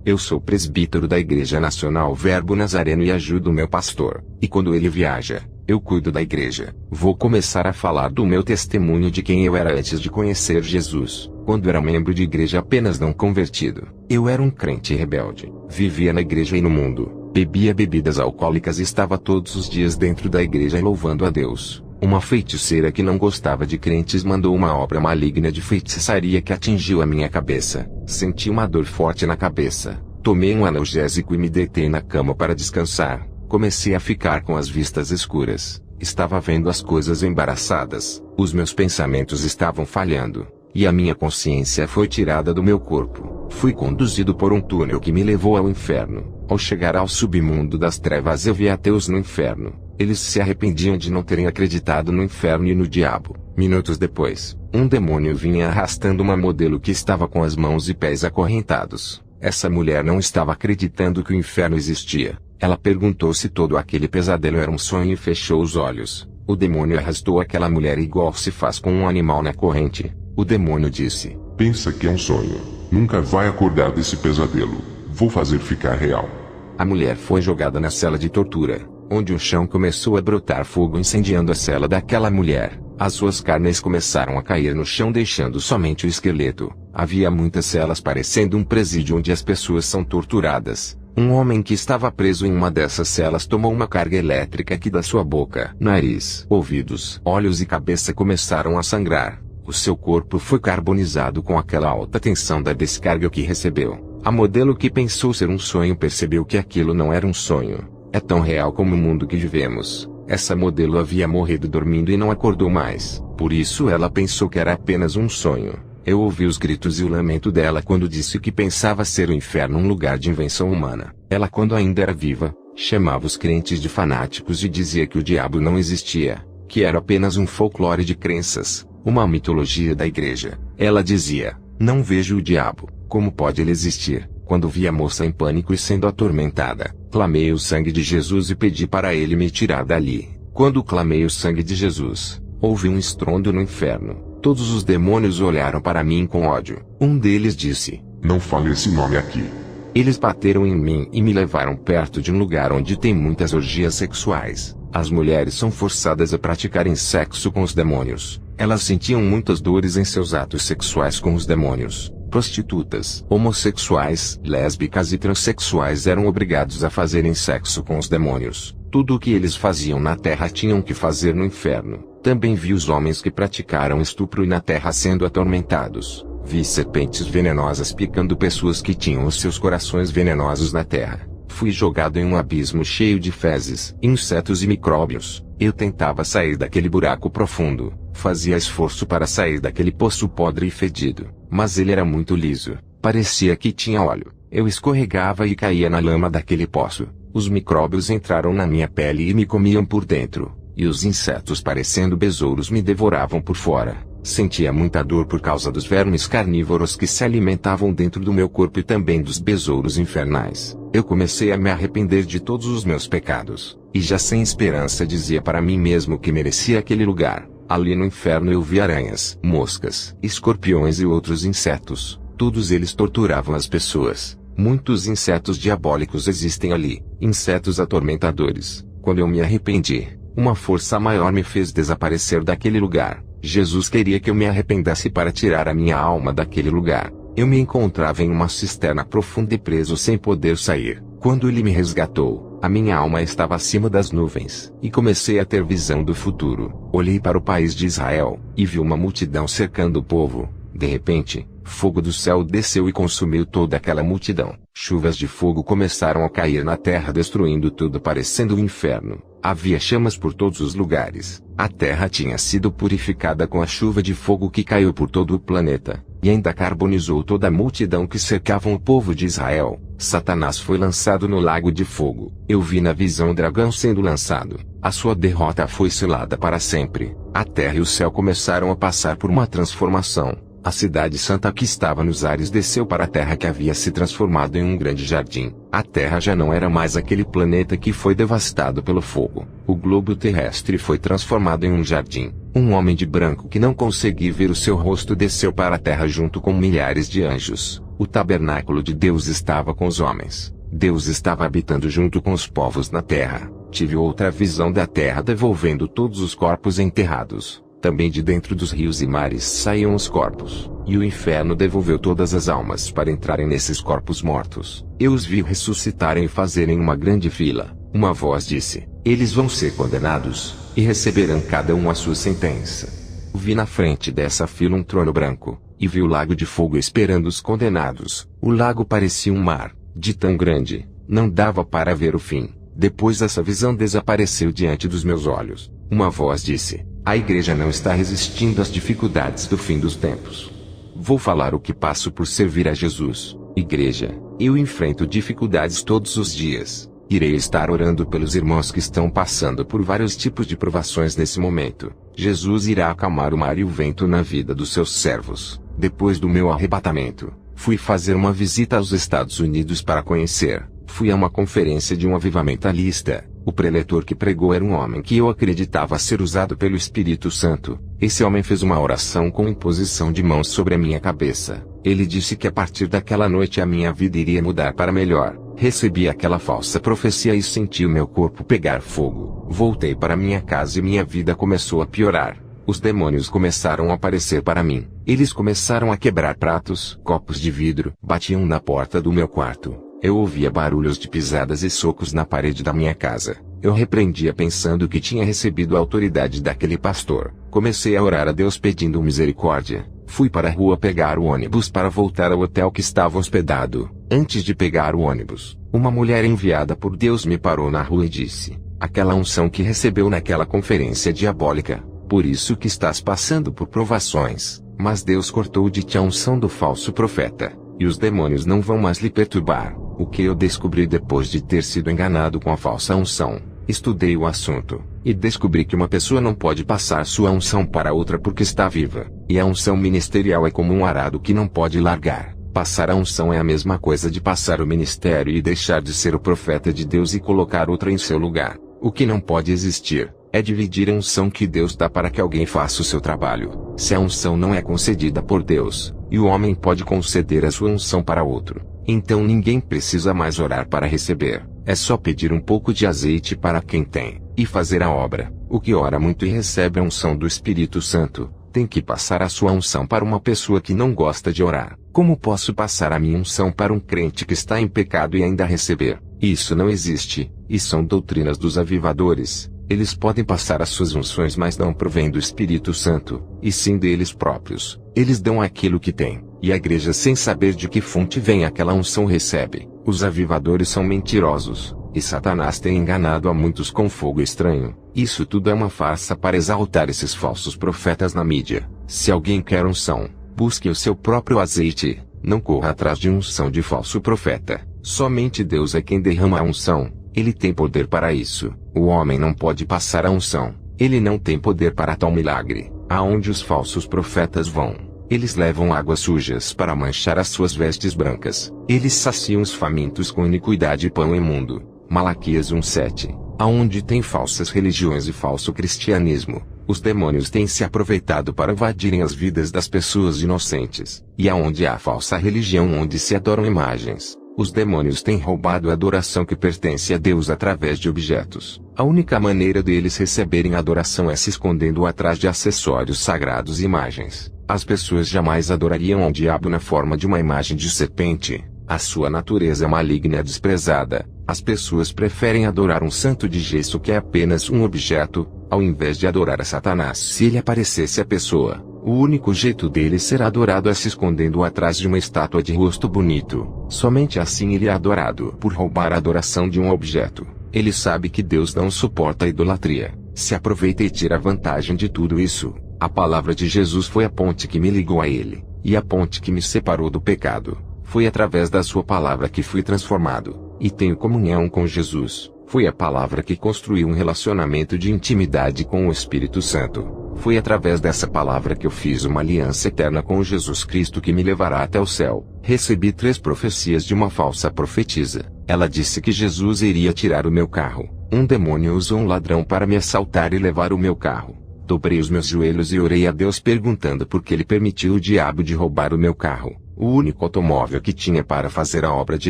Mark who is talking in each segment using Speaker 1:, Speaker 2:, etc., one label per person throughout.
Speaker 1: Eu sou presbítero da Igreja Nacional Verbo Nazareno e ajudo o meu pastor. E quando ele viaja, eu cuido da igreja. Vou começar a falar do meu testemunho de quem eu era antes de conhecer Jesus. Quando era membro de igreja apenas não convertido, eu era um crente rebelde. Vivia na igreja e no mundo. Bebia bebidas alcoólicas e estava todos os dias dentro da igreja louvando a Deus. Uma feiticeira que não gostava de crentes mandou uma obra maligna de feitiçaria que atingiu a minha cabeça. Senti uma dor forte na cabeça. Tomei um analgésico e me deitei na cama para descansar. Comecei a ficar com as vistas escuras. Estava vendo as coisas embaraçadas. Os meus pensamentos estavam falhando. E a minha consciência foi tirada do meu corpo. Fui conduzido por um túnel que me levou ao inferno. Ao chegar ao submundo das trevas eu vi ateus no inferno. Eles se arrependiam de não terem acreditado no inferno e no diabo. Minutos depois, um demônio vinha arrastando uma modelo que estava com as mãos e pés acorrentados. Essa mulher não estava acreditando que o inferno existia. Ela perguntou se todo aquele pesadelo era um sonho e fechou os olhos. O demônio arrastou aquela mulher igual se faz com um animal na corrente. O demônio disse:
Speaker 2: "Pensa que é um sonho. Nunca vai acordar desse pesadelo. Vou fazer ficar real."
Speaker 1: A mulher foi jogada na cela de tortura, onde o chão começou a brotar fogo incendiando a cela daquela mulher. As suas carnes começaram a cair no chão deixando somente o esqueleto. Havia muitas celas parecendo um presídio onde as pessoas são torturadas. Um homem que estava preso em uma dessas celas tomou uma carga elétrica que da sua boca, nariz, ouvidos, olhos e cabeça começaram a sangrar. O seu corpo foi carbonizado com aquela alta tensão da descarga que recebeu. A modelo que pensou ser um sonho percebeu que aquilo não era um sonho. É tão real como o mundo que vivemos. Essa modelo havia morrido dormindo e não acordou mais. Por isso ela pensou que era apenas um sonho. Eu ouvi os gritos e o lamento dela quando disse que pensava ser o inferno um lugar de invenção humana. Ela, quando ainda era viva, chamava os crentes de fanáticos e dizia que o diabo não existia, que era apenas um folclore de crenças, uma mitologia da igreja. Ela dizia: "Não vejo o diabo, como pode ele existir?" Quando vi a moça em pânico e sendo atormentada, clamei o sangue de Jesus e pedi para ele me tirar dali. Quando clamei o sangue de Jesus, houve um estrondo no inferno. Todos os demônios olharam para mim com ódio. Um deles disse:
Speaker 2: "Não fale esse nome aqui."
Speaker 1: Eles bateram em mim e me levaram perto de um lugar onde tem muitas orgias sexuais. As mulheres são forçadas a praticarem sexo com os demônios. Elas sentiam muitas dores em seus atos sexuais com os demônios. Prostitutas, homossexuais, lésbicas e transexuais eram obrigados a fazerem sexo com os demônios. Tudo o que eles faziam na terra tinham que fazer no inferno. Também vi os homens que praticaram estupro e na terra sendo atormentados. Vi serpentes venenosas picando pessoas que tinham os seus corações venenosos na terra. Fui jogado em um abismo cheio de fezes, insetos e micróbios. Eu tentava sair daquele buraco profundo. Fazia esforço para sair daquele poço podre e fedido. Mas ele era muito liso. Parecia que tinha óleo. Eu escorregava e caía na lama daquele poço. Os micróbios entraram na minha pele e me comiam por dentro. E os insetos parecendo besouros me devoravam por fora. Sentia muita dor por causa dos vermes carnívoros que se alimentavam dentro do meu corpo e também dos besouros infernais. Eu comecei a me arrepender de todos os meus pecados. E já sem esperança dizia para mim mesmo que merecia aquele lugar. Ali no inferno eu vi aranhas, moscas, escorpiões e outros insetos. Todos eles torturavam as pessoas. Muitos insetos diabólicos existem ali, insetos atormentadores. Quando eu me arrependi, uma força maior me fez desaparecer daquele lugar. Jesus queria que eu me arrependesse para tirar a minha alma daquele lugar. Eu me encontrava em uma cisterna profunda e preso sem poder sair. Quando ele me resgatou, a minha alma estava acima das nuvens, e comecei a ter visão do futuro. Olhei para o país de Israel, e vi uma multidão cercando o povo. De repente, fogo do céu desceu e consumiu toda aquela multidão. Chuvas de fogo começaram a cair na terra destruindo tudo parecendo um inferno. Havia chamas por todos os lugares. A terra tinha sido purificada com a chuva de fogo que caiu por todo o planeta, e ainda carbonizou toda a multidão que cercavam o povo de Israel. Satanás foi lançado no lago de fogo. Eu vi na visão o dragão sendo lançado. A sua derrota foi selada para sempre. A terra e o céu começaram a passar por uma transformação. A cidade santa que estava nos ares desceu para a terra que havia se transformado em um grande jardim. A terra já não era mais aquele planeta que foi devastado pelo fogo. O globo terrestre foi transformado em um jardim. Um homem de branco que não conseguia ver o seu rosto desceu para a terra junto com milhares de anjos. O tabernáculo de Deus estava com os homens. Deus estava habitando junto com os povos na terra. Tive outra visão da terra devolvendo todos os corpos enterrados. Também de dentro dos rios e mares saíam os corpos, e o inferno devolveu todas as almas para entrarem nesses corpos mortos. Eu os vi ressuscitarem e fazerem uma grande fila. Uma voz disse: eles vão ser condenados, e receberão cada um a sua sentença. Vi na frente dessa fila um trono branco, e vi o lago de fogo esperando os condenados. O lago parecia um mar, de tão grande, não dava para ver o fim. Depois essa visão desapareceu diante dos meus olhos. Uma voz disse: a igreja não está resistindo às dificuldades do fim dos tempos. Vou falar o que passo por servir a Jesus. Igreja, eu enfrento dificuldades todos os dias. Irei estar orando pelos irmãos que estão passando por vários tipos de provações nesse momento. Jesus irá acalmar o mar e o vento na vida dos seus servos. Depois do meu arrebatamento, fui fazer uma visita aos Estados Unidos para conhecer. Fui a uma conferência de um avivamentalista. O preletor que pregou era um homem que eu acreditava ser usado pelo Espírito Santo. Esse homem fez uma oração com imposição de mãos sobre a minha cabeça. Ele disse que a partir daquela noite a minha vida iria mudar para melhor. Recebi aquela falsa profecia e senti o meu corpo pegar fogo. Voltei para minha casa e minha vida começou a piorar. Os demônios começaram a aparecer para mim. Eles começaram a quebrar pratos, copos de vidro, batiam na porta do meu quarto. Eu ouvia barulhos de pisadas e socos na parede da minha casa. Eu repreendia pensando que tinha recebido a autoridade daquele pastor. Comecei a orar a Deus pedindo misericórdia. Fui para a rua pegar o ônibus para voltar ao hotel que estava hospedado. Antes de pegar o ônibus, uma mulher enviada por Deus me parou na rua e disse: aquela unção que recebeu naquela conferência diabólica, por isso que estás passando por provações, mas Deus cortou de ti a unção do falso profeta, e os demônios não vão mais lhe perturbar. O que eu descobri depois de ter sido enganado com a falsa unção? Estudei o assunto, e descobri que uma pessoa não pode passar sua unção para outra porque está viva, e a unção ministerial é como um arado que não pode largar. Passar a unção é a mesma coisa de passar o ministério e deixar de ser o profeta de Deus e colocar outra em seu lugar. O que não pode existir é dividir a unção que Deus dá para que alguém faça o seu trabalho. Se a unção não é concedida por Deus, e o homem pode conceder a sua unção para outro, então ninguém precisa mais orar para receber. É só pedir um pouco de azeite para quem tem, e fazer a obra. O que ora muito e recebe a unção do Espírito Santo, tem que passar a sua unção para uma pessoa que não gosta de orar. Como posso passar a minha unção para um crente que está em pecado e ainda receber? Isso não existe, e são doutrinas dos avivadores. Eles podem passar as suas unções, mas não provém do Espírito Santo, e sim deles próprios. Eles dão aquilo que têm, e a igreja, sem saber de que fonte vem aquela unção, recebe. Os avivadores são mentirosos, e Satanás tem enganado a muitos com fogo estranho. Isso tudo é uma farsa para exaltar esses falsos profetas na mídia. Se alguém quer unção, busque o seu próprio azeite, não corra atrás de unção de falso profeta. Somente Deus é quem derrama a unção. Ele tem poder para isso. O homem não pode passar a unção. Ele não tem poder para tal milagre. Aonde os falsos profetas vão, eles levam águas sujas para manchar as suas vestes brancas. Eles saciam os famintos com iniquidade e pão imundo. Malaquias 1:7. Aonde tem falsas religiões e falso cristianismo, os demônios têm se aproveitado para invadirem as vidas das pessoas inocentes. E aonde há falsa religião onde se adoram imagens, os demônios têm roubado a adoração que pertence a Deus através de objetos. A única maneira deles receberem adoração é se escondendo atrás de acessórios sagrados e imagens. As pessoas jamais adorariam ao diabo na forma de uma imagem de serpente. A sua natureza maligna é desprezada. As pessoas preferem adorar um santo de gesso que é apenas um objeto, ao invés de adorar a Satanás. Se ele aparecesse à pessoa, o único jeito dele ser adorado é se escondendo atrás de uma estátua de rosto bonito. Somente assim ele é adorado. Por roubar a adoração de um objeto, ele sabe que Deus não suporta a idolatria. Se aproveita e tira vantagem de tudo isso. A palavra de Jesus foi a ponte que me ligou a ele, e a ponte que me separou do pecado. Foi através da sua palavra que fui transformado, e tenho comunhão com Jesus. Foi a palavra que construiu um relacionamento de intimidade com o Espírito Santo. Foi através dessa palavra que eu fiz uma aliança eterna com Jesus Cristo que me levará até o céu. Recebi 3 profecias de uma falsa profetisa. Ela disse que Jesus iria tirar o meu carro. Um demônio usou um ladrão para me assaltar e levar o meu carro. Dobrei os meus joelhos e orei a Deus perguntando por que ele permitiu o diabo de roubar o meu carro. o único automóvel que tinha para fazer a obra de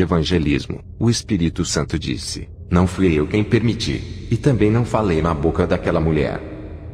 Speaker 1: evangelismo. O Espírito Santo disse: não fui eu quem permiti, e também não falei na boca daquela mulher.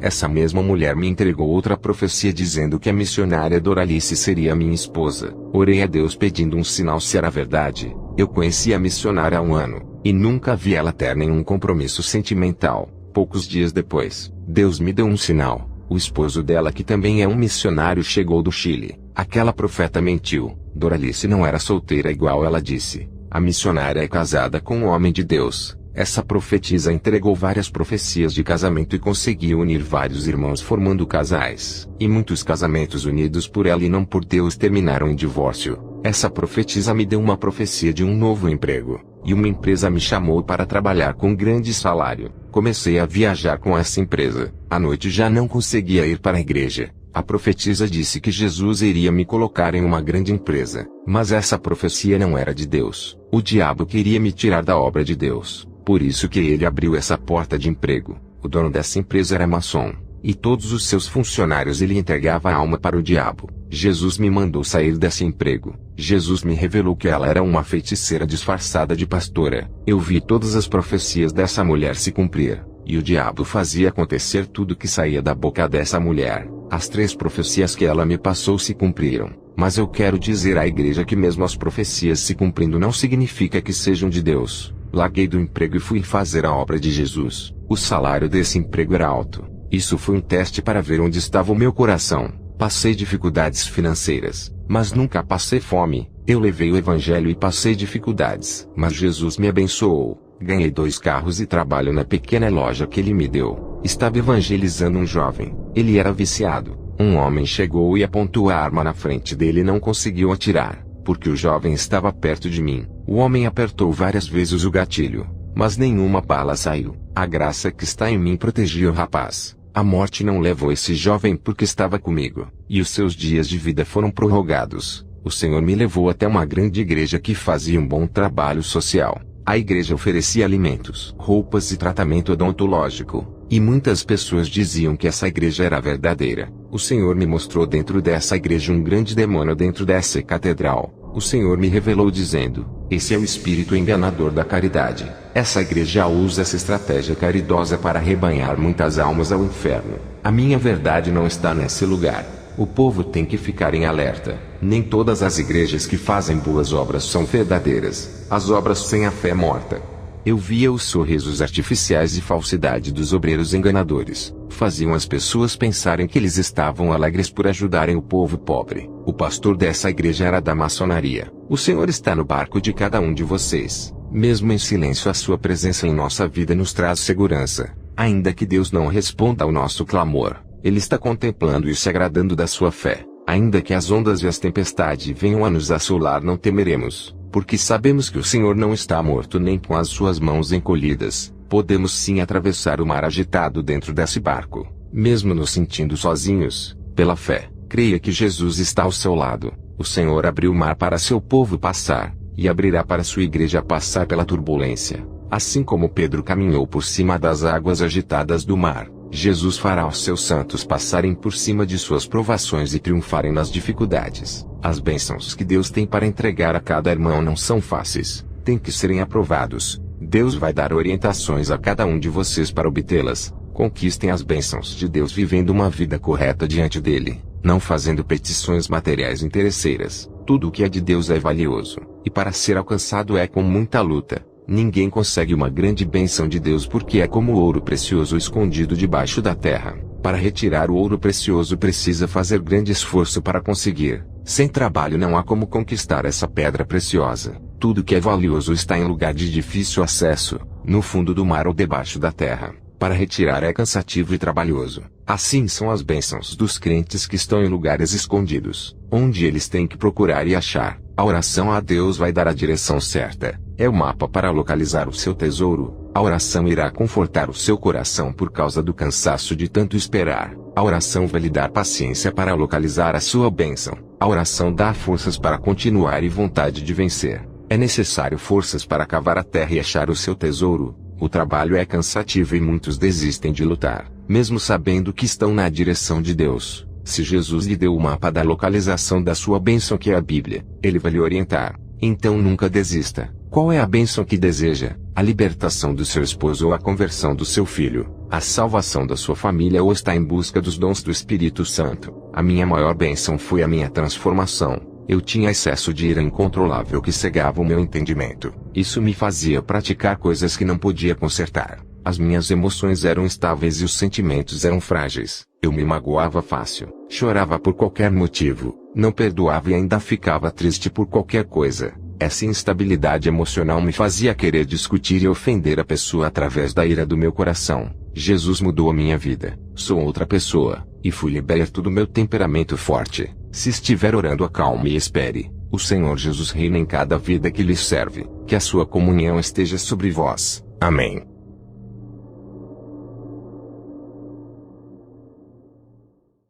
Speaker 1: Essa mesma mulher me entregou outra profecia dizendo que a missionária Doralice seria minha esposa. Orei a Deus pedindo um sinal se era verdade. Eu conheci a missionária há 1 ano, e nunca vi ela ter nenhum compromisso sentimental. Poucos dias depois, Deus me deu um sinal. O esposo dela, que também é um missionário, chegou do Chile. Aquela profeta mentiu. Doralice não era solteira igual ela disse. A missionária é casada com um homem de Deus. Essa profetisa entregou várias profecias de casamento e conseguiu unir vários irmãos formando casais. E muitos casamentos unidos por ela e não por Deus terminaram em divórcio. Essa profetisa me deu uma profecia de um novo emprego. E uma empresa me chamou para trabalhar com grande salário. Comecei a viajar com essa empresa. À noite já não conseguia ir para a igreja. A profetisa disse que Jesus iria me colocar em uma grande empresa. Mas essa profecia não era de Deus. O diabo queria me tirar da obra de Deus. Por isso que ele abriu essa porta de emprego. O dono dessa empresa era maçom. E todos os seus funcionários ele entregava a alma para o diabo. Jesus me mandou sair desse emprego. Jesus me revelou que ela era uma feiticeira disfarçada de pastora. Eu vi todas as profecias dessa mulher se cumprir. E o diabo fazia acontecer tudo que saía da boca dessa mulher. As 3 profecias que ela me passou se cumpriram. Mas eu quero dizer à igreja que mesmo as profecias se cumprindo não significa que sejam de Deus. Larguei do emprego e fui fazer a obra de Jesus. O salário desse emprego era alto. Isso foi um teste para ver onde estava o meu coração. Passei dificuldades financeiras, mas nunca passei fome. Eu levei o evangelho e passei dificuldades. Mas Jesus me abençoou. Ganhei 2 carros e trabalho na pequena loja que ele me deu. Estava evangelizando um jovem. Ele era viciado. Um homem chegou e apontou a arma na frente dele e não conseguiu atirar, porque o jovem estava perto de mim. O homem apertou várias vezes o gatilho, mas nenhuma bala saiu. A graça que está em mim protegia o rapaz. A morte não levou esse jovem porque estava comigo, e os seus dias de vida foram prorrogados. O Senhor me levou até uma grande igreja que fazia um bom trabalho social. A igreja oferecia alimentos, roupas e tratamento odontológico. E muitas pessoas diziam que essa igreja era verdadeira. O Senhor me mostrou dentro dessa igreja um grande demônio dentro dessa catedral. O Senhor me revelou dizendo: esse é o espírito enganador da caridade. Essa igreja usa essa estratégia caridosa para arrebanhar muitas almas ao inferno. A minha verdade não está nesse lugar. O povo tem que ficar em alerta. Nem todas as igrejas que fazem boas obras são verdadeiras. As obras sem a fé é morta. Eu via os sorrisos artificiais e falsidade dos obreiros enganadores. Faziam as pessoas pensarem que eles estavam alegres por ajudarem o povo pobre. O pastor dessa igreja era da maçonaria. O Senhor está no barco de cada um de vocês. Mesmo em silêncio, a sua presença em nossa vida nos traz segurança. Ainda que Deus não responda ao nosso clamor, Ele está contemplando e se agradando da sua fé. Ainda que as ondas e as tempestades venham a nos assolar, não temeremos, porque sabemos que o Senhor não está morto nem com as suas mãos encolhidas. Podemos sim atravessar o mar agitado dentro desse barco, mesmo nos sentindo sozinhos. Pela fé, creia que Jesus está ao seu lado. O Senhor abriu o mar para seu povo passar, e abrirá para sua igreja passar pela turbulência. Assim como Pedro caminhou por cima das águas agitadas do mar, Jesus fará os seus santos passarem por cima de suas provações e triunfarem nas dificuldades. As bênçãos que Deus tem para entregar a cada irmão não são fáceis, têm que serem aprovados. Deus vai dar orientações a cada um de vocês para obtê-las. Conquistem as bênçãos de Deus vivendo uma vida correta diante dele, não fazendo petições materiais interesseiras. Tudo o que é de Deus é valioso, e para ser alcançado é com muita luta. Ninguém consegue uma grande bênção de Deus porque é como ouro precioso escondido debaixo da terra. Para retirar o ouro precioso precisa fazer grande esforço para conseguir. Sem trabalho não há como conquistar essa pedra preciosa. Tudo que é valioso está em lugar de difícil acesso, no fundo do mar ou debaixo da terra. Para retirar é cansativo e trabalhoso. Assim são as bênçãos dos crentes que estão em lugares escondidos, onde eles têm que procurar e achar. A oração a Deus vai dar a direção certa. É o mapa para localizar o seu tesouro. A oração irá confortar o seu coração por causa do cansaço de tanto esperar. A oração vai lhe dar paciência para localizar a sua bênção. A oração dá forças para continuar e vontade de vencer. É necessário forças para cavar a terra e achar o seu tesouro. O trabalho é cansativo e muitos desistem de lutar, mesmo sabendo que estão na direção de Deus. Se Jesus lhe deu o mapa da localização da sua bênção, que é a Bíblia, ele vai lhe orientar. Então nunca desista. Qual é a bênção que deseja? A libertação do seu esposo ou a conversão do seu filho? A salvação da sua família ou está em busca dos dons do Espírito Santo? A minha maior bênção foi a minha transformação. Eu tinha excesso de ira incontrolável que cegava o meu entendimento. Isso me fazia praticar coisas que não podia consertar. As minhas emoções eram instáveis e os sentimentos eram frágeis. Eu me magoava fácil, chorava por qualquer motivo, não perdoava e ainda ficava triste por qualquer coisa. Essa instabilidade emocional me fazia querer discutir e ofender a pessoa através da ira do meu coração. Jesus mudou a minha vida. Sou outra pessoa, e fui liberto do meu temperamento forte. Se estiver orando, acalme e espere. O Senhor Jesus reina em cada vida que lhe serve. Que a sua comunhão esteja sobre vós. Amém.